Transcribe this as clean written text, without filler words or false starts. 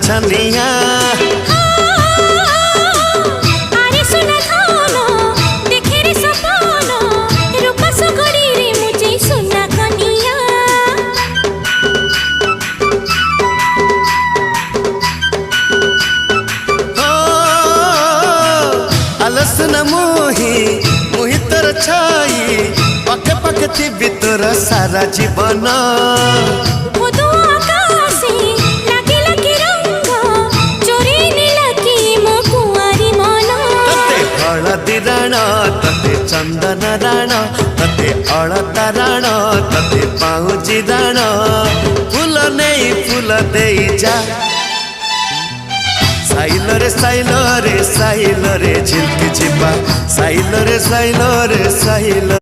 छनिया आलसन मुही तोर छाई पके पके थी तोर सारा जीवन हलदी राण तते चंदन राण तते अलता राण तते पाउजी राण फूल नहीं फूल दे जा साइल रे झिलकी छिपा साइल रे साइल